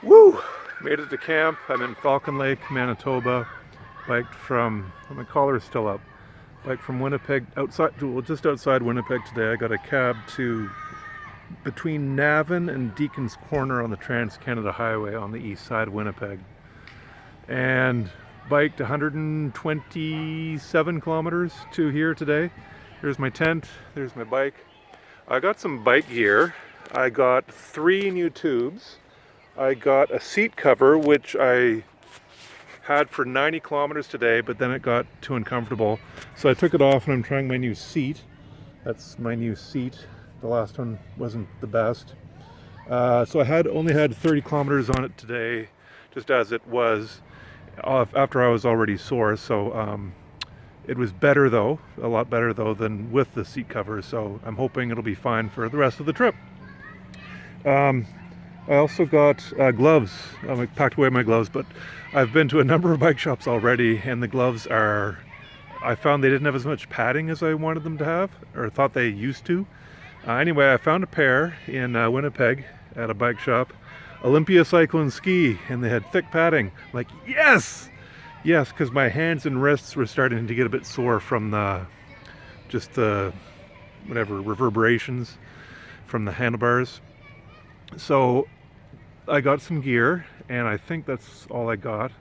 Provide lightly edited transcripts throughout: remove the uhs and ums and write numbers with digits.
Woo! Made it to camp. I'm in Falcon Lake, Manitoba. Biked from, my collar is still up. Biked from Winnipeg, just outside Winnipeg today. I got a cab to between Navan and Deacon's Corner on the Trans-Canada Highway on the east side of Winnipeg. And biked 127 kilometers to here today. Here's my tent, there's my bike. I got some bike gear. I got 3 new tubes. I got a seat cover, which I had for 90 kilometers today, but then it got too uncomfortable. So I took it off and I'm trying my new seat. That's my new seat. The last one wasn't the best. So I only had 30 kilometers on it today, just as it was, after I was already sore. So it was better though, a lot better though than with the seat cover. So I'm hoping it'll be fine for the rest of the trip. I also got gloves. I packed away my gloves, but I've been to a number of bike shops already, and the gloves I found they didn't have as much padding as I wanted them to have, or thought they used to. Anyway, I found a pair in Winnipeg at a bike shop, Olympia Cycle and Ski, and they had thick padding. I'm like, yes! Yes, because my hands and wrists were starting to get a bit sore from the reverberations from the handlebars. So I got some gear, and I think that's all I got,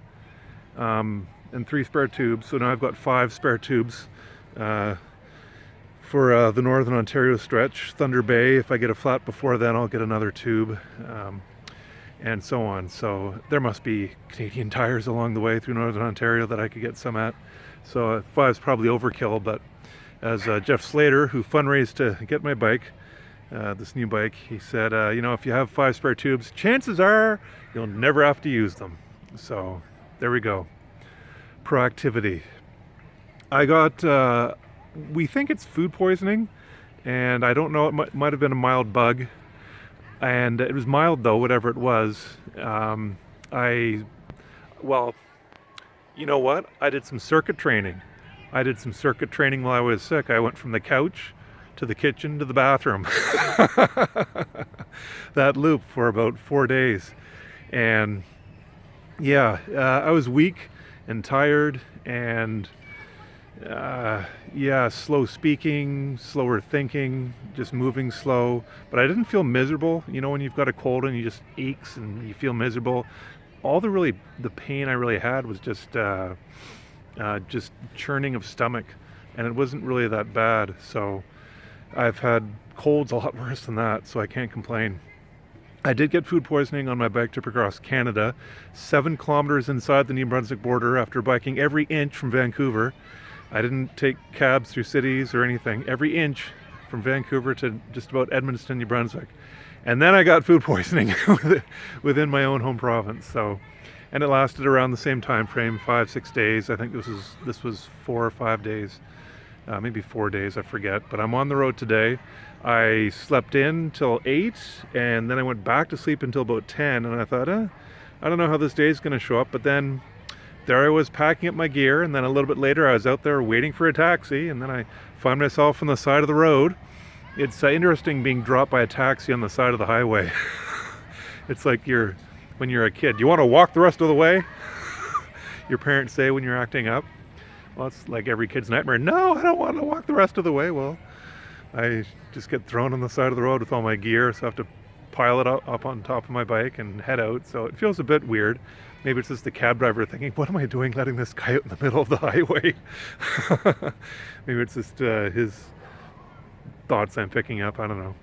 and 3 spare tubes. So now I've got 5 spare tubes for the Northern Ontario stretch. Thunder Bay, if I get a flat before then, I'll get another tube, and so on. So there must be Canadian Tires along the way through Northern Ontario that I could get some at. So 5 is probably overkill, but as Jeff Slater, who fundraised to get my bike, this new bike, he said, if you have 5 spare tubes, chances are you'll never have to use them. So there we go. Proactivity. I got, we think it's food poisoning, and I don't know, it might have been a mild bug, and it was mild though, whatever it was. Well, you know what? I did some circuit training. While I was sick. I went from the couch to the kitchen to the bathroom. That loop for about 4 days. And yeah, I was weak and tired and slow speaking, slower thinking, just moving slow. But I didn't feel miserable. You know, when you've got a cold and you just aches and you feel miserable. The pain I really had was just churning of stomach, and it wasn't really that bad. So I've had colds a lot worse than that, so I can't complain. I did get food poisoning on my bike trip across Canada, 7 kilometers inside the New Brunswick border after biking every inch from Vancouver. I didn't take cabs through cities or anything, every inch from Vancouver to just about Edmundston, New Brunswick. And then I got food poisoning within my own home province. And it lasted around the same time frame, 5-6 days. I think this was 4 or 5 days. Maybe 4 days, I forget. But I'm on the road today. I slept in till 8, and then I went back to sleep until about 10. And I thought, I don't know how this day is going to show up. But then there I was packing up my gear, and then a little bit later I was out there waiting for a taxi, and then I found myself on the side of the road. It's interesting being dropped by a taxi on the side of the highway. It's like when you're a kid. You want to walk the rest of the way? Your parents say when you're acting up. Well, it's like every kid's nightmare. No, I don't want to walk the rest of the way. Well, I just get thrown on the side of the road with all my gear, so I have to pile it up on top of my bike and head out. So it feels a bit weird. Maybe it's just the cab driver thinking, what am I doing letting this guy out in the middle of the highway? Maybe it's just his thoughts I'm picking up. I don't know.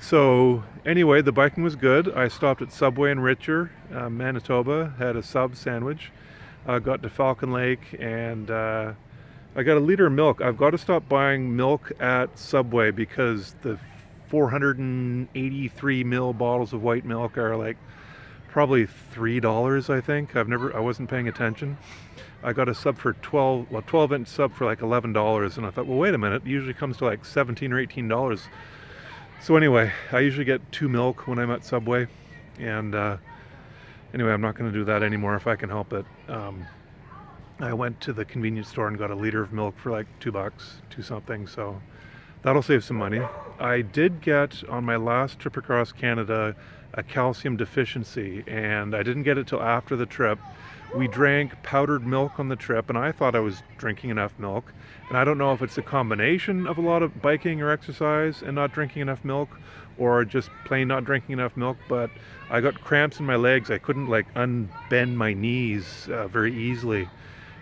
So anyway, the biking was good. I stopped at Subway in Richer, Manitoba, had a sub sandwich. Got to Falcon Lake, and I got a liter of milk. I've got to stop buying milk at Subway because the 483 ml bottles of white milk are like probably $3, I think. I wasn't paying attention. I got a sub for 12-inch sub for like $11, and I thought, well, wait a minute, it usually comes to like $17 or $18. So anyway, I usually get 2 milk when I'm at Subway, and anyway, I'm not going to do that anymore if I can help it. I went to the convenience store and got a liter of milk for like $2, 2 something, so that'll save some money. I did get, on my last trip across Canada, a calcium deficiency, and I didn't get it till after the trip. We drank powdered milk on the trip, and I thought I was drinking enough milk. And I don't know if it's a combination of a lot of biking or exercise and not drinking enough milk, or just plain not drinking enough milk, but I got cramps in my legs. I couldn't like unbend my knees very easily.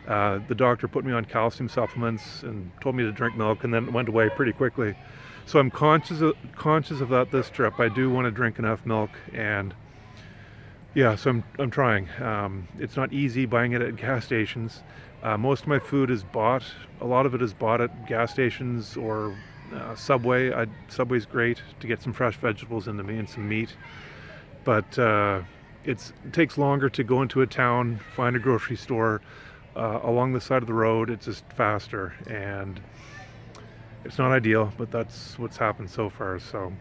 The doctor put me on calcium supplements and told me to drink milk, and then it went away pretty quickly. So I'm conscious of that this trip. I do want to drink enough milk, and yeah, so I'm trying. It's not easy buying it at gas stations. Most of my food is bought. A lot of it is bought at gas stations or Subway. Subway's great to get some fresh vegetables into me and some meat, but it takes longer to go into a town, find a grocery store along the side of the road. It's just faster, and it's not ideal, but that's what's happened so far. So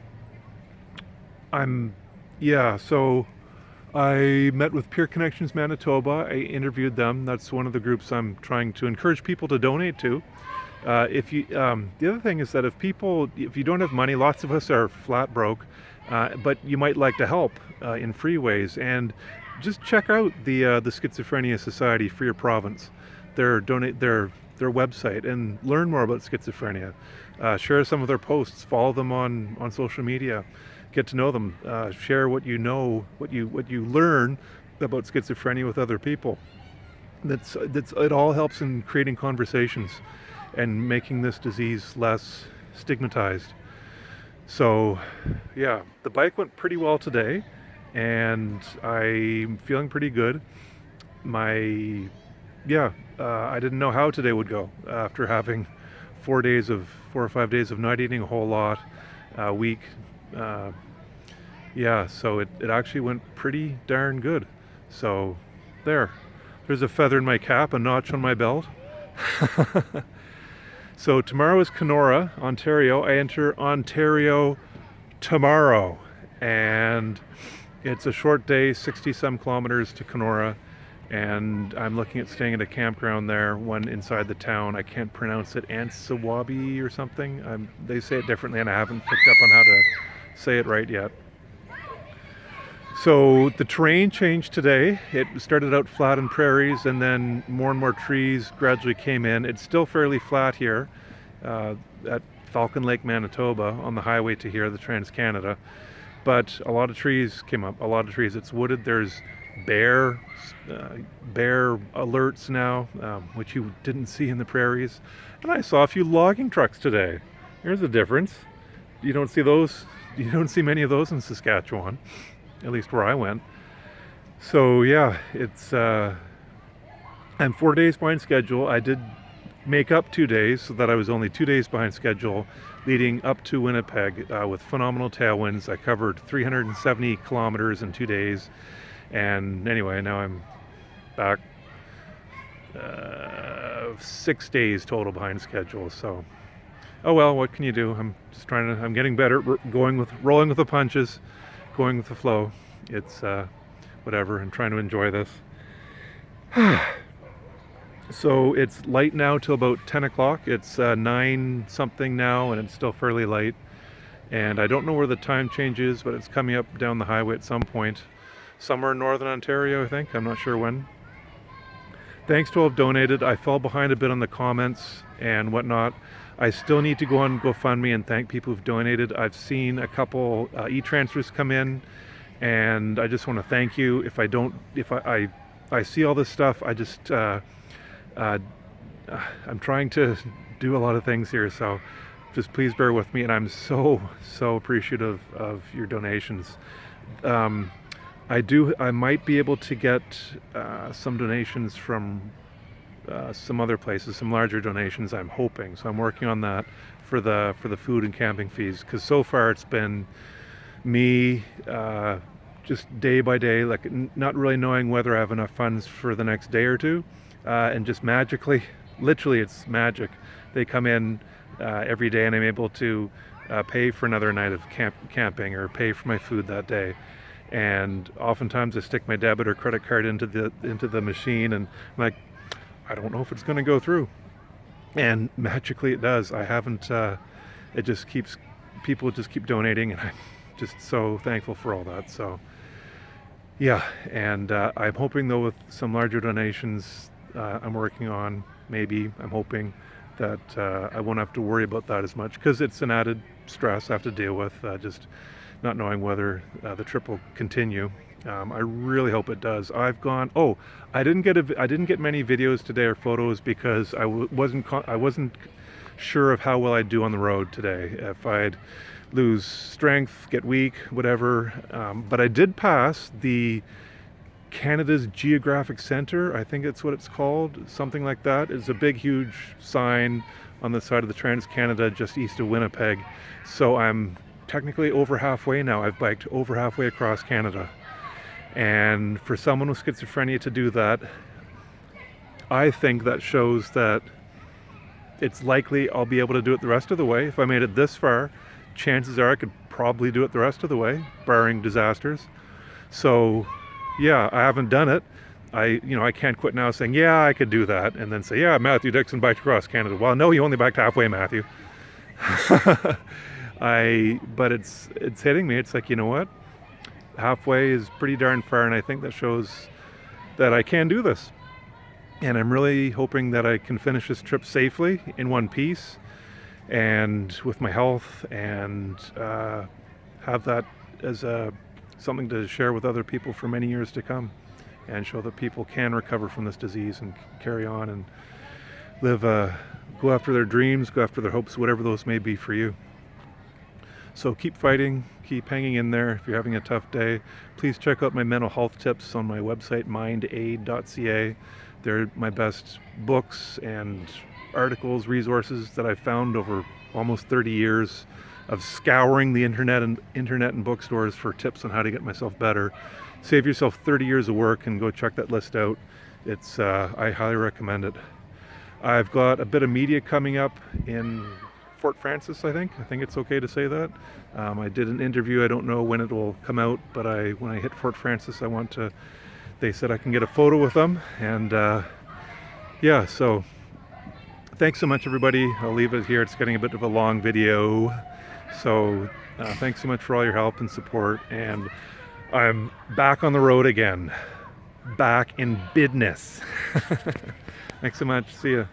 so I met with Peer Connections Manitoba. I interviewed them. That's one of the groups I'm trying to encourage people to donate to. The other thing is that if you don't have money, lots of us are flat broke, but you might like to help in free ways, and just check out the Schizophrenia Society for your province. Their website, and learn more about schizophrenia. Share some of their posts. Follow them on social media. Get to know them. Share what you know, what you learn about schizophrenia with other people. It all helps in creating conversations and making this disease less stigmatized. So yeah, the bike went pretty well today, and I'm feeling pretty good. I didn't know how today would go after having 4 or 5 days of not eating a whole lot, week. So it actually went pretty darn good. So there's a feather in my cap, a notch on my belt. So tomorrow is Kenora, Ontario. I enter Ontario tomorrow, and it's a short day, 60-some kilometers to Kenora, and I'm looking at staying at a campground there, one inside the town. I can't pronounce it, Ansawabi or something. They say it differently, and I haven't picked up on how to say it right yet. So the terrain changed today. It started out flat in prairies, and then more and more trees gradually came in. It's still fairly flat here at Falcon Lake, Manitoba, on the highway to here, the Trans-Canada. But a lot of trees came up, It's wooded. There's bear alerts now, which you didn't see in the prairies. And I saw a few logging trucks today. Here's the difference. You don't see many of those in Saskatchewan, at least where I went. So yeah, I'm 4 days behind schedule. I did make up 2 days, so that I was only 2 days behind schedule leading up to Winnipeg with phenomenal tailwinds. I covered 370 kilometers in 2 days, and anyway, now I'm back 6 days total behind schedule. So oh well, what can you do? I'm getting better, rolling with the punches, going with the flow. It's whatever. I'm trying to enjoy this. So it's light now till about 10 o'clock. It's 9 something now, and it's still fairly light. And I don't know where the time change is, but it's coming up down the highway at some point. Somewhere in northern Ontario, I think. I'm not sure when. Thanks to all who've donated. I fell behind a bit on the comments and whatnot. I still need to go on GoFundMe and thank people who've donated. I've seen a couple e-transfers come in, and I just want to thank you. If I see all this stuff, I'm trying to do a lot of things here, so just please bear with me, and I'm so appreciative of your donations. I might be able to get some donations from some other places, some larger donations, I'm hoping. So I'm working on that for the food and camping fees, because so far it's been me just day by day, like not really knowing whether I have enough funds for the next day or two, and just magically, literally it's magic, they come in every day, and I'm able to pay for another night of camping or pay for my food that day. And oftentimes I stick my debit or credit card into the machine, and I'm like, I don't know if it's going to go through, and magically it does. I haven't. People just keep donating, and just so thankful for all that. So yeah, and I'm hoping though with some larger donations I'm working on, maybe I'm hoping that I won't have to worry about that as much, because it's an added stress I have to deal with, just not knowing whether the trip will continue. I really hope it does. I didn't get many videos today or photos because I wasn't sure of how well I'd do on the road today. If I'd lose strength, get weak, whatever. But I did pass the Canada's Geographic Center, I think it's what it's called, something like that. It's a big, huge sign on the side of the Trans-Canada just east of Winnipeg. So I'm technically over halfway now. I've biked over halfway across Canada. And for someone with schizophrenia to do that, I think that shows that it's likely I'll be able to do it the rest of the way. If I made it this far, chances are I could probably do it the rest of the way, barring disasters. So yeah, I haven't done it. I can't quit now saying, yeah, I could do that, and then say, yeah, Matthew Dixon biked across Canada. Well, no, you only biked halfway, Matthew. But it's hitting me. It's like, you know what? Halfway is pretty darn far, and I think that shows that I can do this. And I'm really hoping that I can finish this trip safely in one piece and with my health, and have that as something to share with other people for many years to come, and show that people can recover from this disease and carry on and live, go after their dreams, go after their hopes, whatever those may be for you. So keep fighting, keep hanging in there. If you're having a tough day, please check out my mental health tips on my website, mindaid.ca. They're my best books and articles, resources that I've found over almost 30 years of scouring the internet and bookstores for tips on how to get myself better. Save yourself 30 years of work and go check that list out. It's I highly recommend it. I've got a bit of media coming up in Fort Frances, I think it's okay to say that. I did an interview, I don't know when it will come out, but when I hit Fort Frances, they said I can get a photo with them, and yeah, so thanks so much, everybody. I'll leave it here. It's getting a bit of a long video, so thanks so much for all your help and support, and I'm back on the road again, back in business. Thanks so much. See ya.